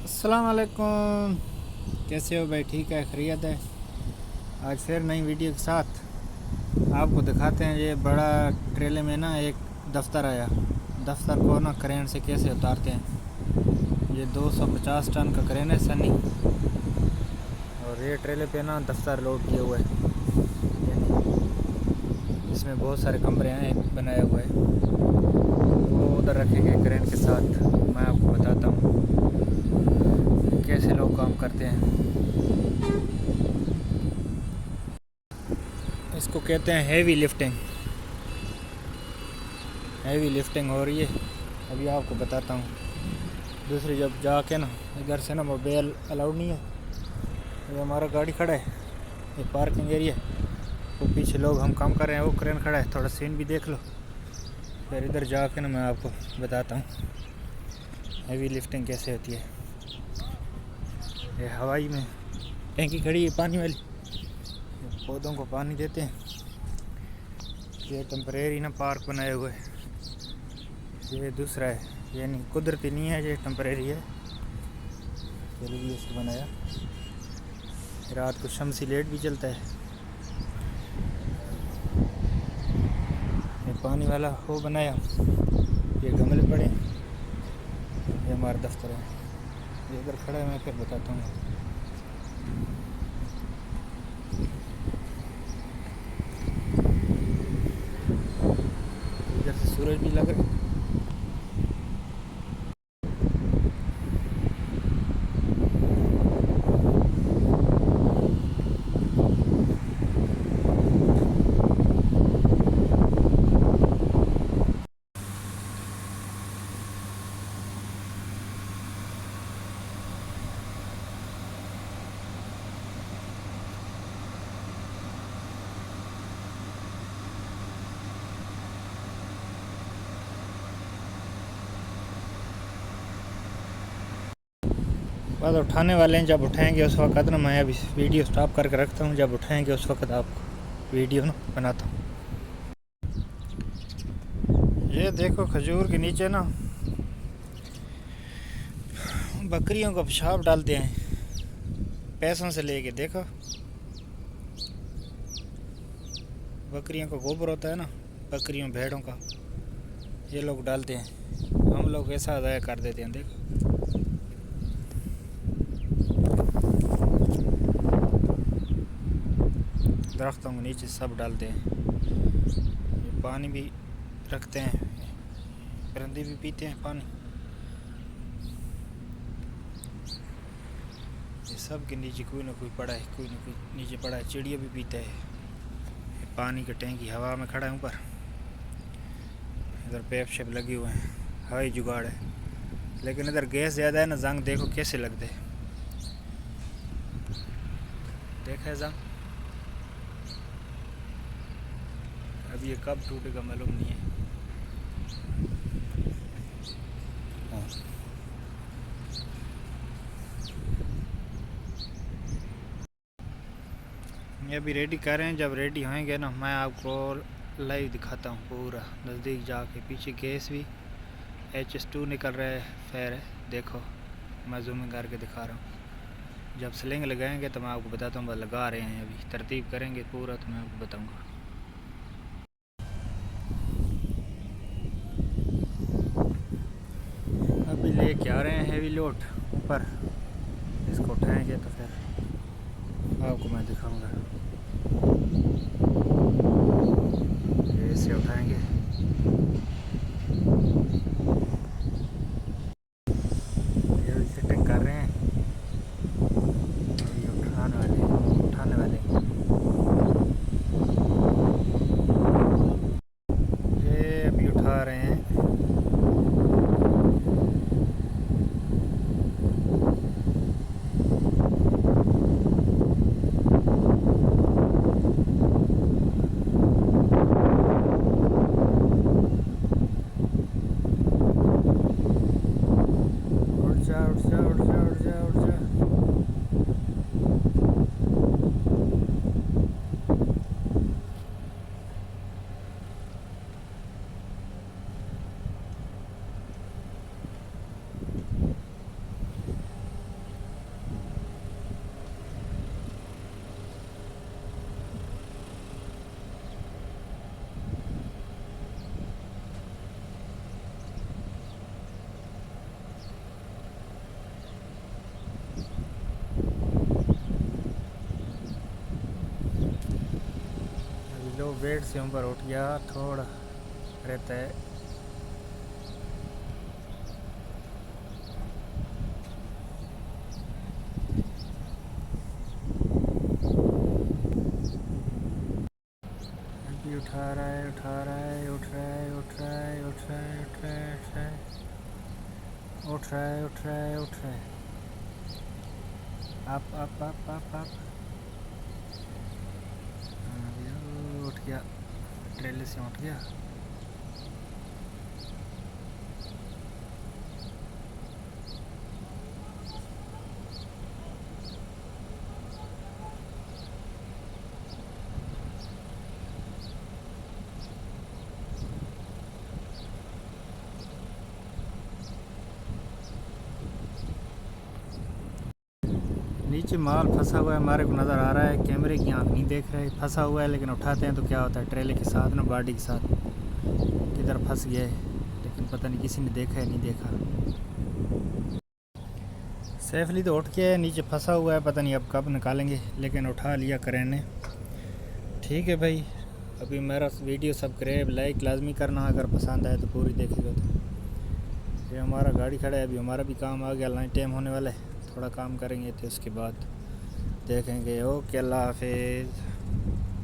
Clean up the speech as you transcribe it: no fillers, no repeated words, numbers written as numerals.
अस्सलाम वालेकुम। कैसे हो भाई? ठीक है, खैरियत है। आज फिर नई वीडियो के साथ आपको दिखाते हैं। ये बड़ा ट्रेले में ना एक दफ्तर आया। दफ्तर को ना क्रेन से कैसे उतारते हैं। ये 250 टन का क्रेन है सनी, और ये ट्रेले पे ना दफ्तर लोड किए हुए है। इसमें बहुत सारे कमरे हैं, एक बनाया हुआ है, वो उधर रखेंगे क्रेन के साथ। मैं आपको बताता हूँ कैसे लोग काम करते हैं। इसको कहते हैं हेवी लिफ्टिंग। हेवी लिफ्टिंग हो रही है, अभी आपको बताता हूँ। दूसरी जब जाके ना इधर से ना मोबाइल अलाउड नहीं है। ये हमारा गाड़ी खड़ा है, ये पार्किंग एरिया है। वो पीछे लोग हम काम कर रहे हैं, वो क्रेन खड़ा है। थोड़ा सीन भी देख लो, फिर इधर जाके ना मैं आपको बताता हूँ हेवी लिफ्टिंग कैसे होती है। ये हवाई में टैंकी खड़ी है पानी वाली, पौधों को पानी देते हैं। ये टेम्परेरी ना पार्क बनाए हुए है। ये दूसरा है, ये नहीं कुदरती नहीं है, ये टेम्परेरी है। चलिए इसको बनाया। रात को शमसी लेट भी चलता है। ये पानी वाला वो बनाया। ये गमले पड़े, ये हमारा दफ्तर है। ये इधर खड़ा है, मैं फिर बताता हूँ। इधर से सूरज भी लग रहा है। बस उठाने वाले हैं, जब उठाएंगे उस वक्त ना मैं अभी वीडियो स्टॉप करके रखता हूँ। जब उठाएंगे उस वक्त आपको वीडियो ना बनाता हूँ। ये देखो खजूर के नीचे ना बकरियों को पेशाब डालते हैं पैसों से लेके। देखो बकरियों का गोबर होता है ना, बकरियों भेड़ों का, ये लोग डालते हैं। हम लोग ऐसा अदाया कर देते हैं। देखो दरख्तों के नीचे सब डालते हैं। ये पानी भी रखते हैं, परिंदे भी पीते हैं पानी। ये सब के नीचे कोई ना कोई पड़ा है, कोई ना कोई नीचे पड़ा है। चिड़िया भी पीता है। पानी का टैंकी हवा में खड़ा है ऊपर। इधर पैप शेप लगे हुए हैं, हवाई जुगाड़ है। लेकिन इधर गैस ज़्यादा है ना, जंग देखो कैसे लगते हैं। देखा है जंग, अब ये कब टूटेगा मालूम नहीं है। ये अभी रेडी कर रहे हैं, जब रेडी होंगे ना मैं आपको लाइव दिखाता हूँ पूरा नज़दीक जाके। पीछे गैस भी HS2 निकल रहा है, फेयर है। देखो मैं जूमिंग करके दिखा रहा हूँ। जब स्लिंग लगाएंगे तो मैं आपको बताता हूँ। बस लगा रहे हैं, अभी तरतीब करेंगे पूरा तो मैं आपको बताऊँगा। अभी लेके आ रहे हैं हेवी लोड ऊपर, इसको उठाएंगे तो फिर आपको मैं दिखाऊँगा। ऐसे उठाएंगे। ये अभी सेटिंग कर रहे हैं, अभी उठाने वाले ये अभी उठा रहे हैं। बेड से ऊपर उठ गया, थोड़ा रहता है। अभी उठा रहा है, उठा रहा है, उठ रहा है, उठ रहा है, उठ रहा है, उठ रहा है, उठ रहा है, उठ रहा है, उठ रहा है, up up up up up. उठ गया, ट्रेले से उठ गया। नीचे माल फंसा हुआ है, हमारे को नज़र आ रहा है, कैमरे की आंख नहीं देख रहे, फंसा हुआ है। लेकिन उठाते हैं तो क्या होता है, ट्रेले के साथ ना, बॉडी के साथ किधर फंस गया है, लेकिन पता नहीं किसी ने देखा है नहीं देखा। सेफली तो उठ के नीचे फंसा हुआ है, पता नहीं अब कब निकालेंगे, लेकिन उठा लिया करें ने। ठीक है भाई, अभी मेरा वीडियो सब्सक्राइब लाइक लाजमी करना, अगर पसंद आए तो पूरी देखेगा। तो ये हमारा गाड़ी खड़ा है, अभी हमारा भी काम आ गया, लंच टाइम होने वाला है, थोड़ा काम करेंगे तो उसके बाद देखेंगे। ओके, अल्लाह हाफिज़।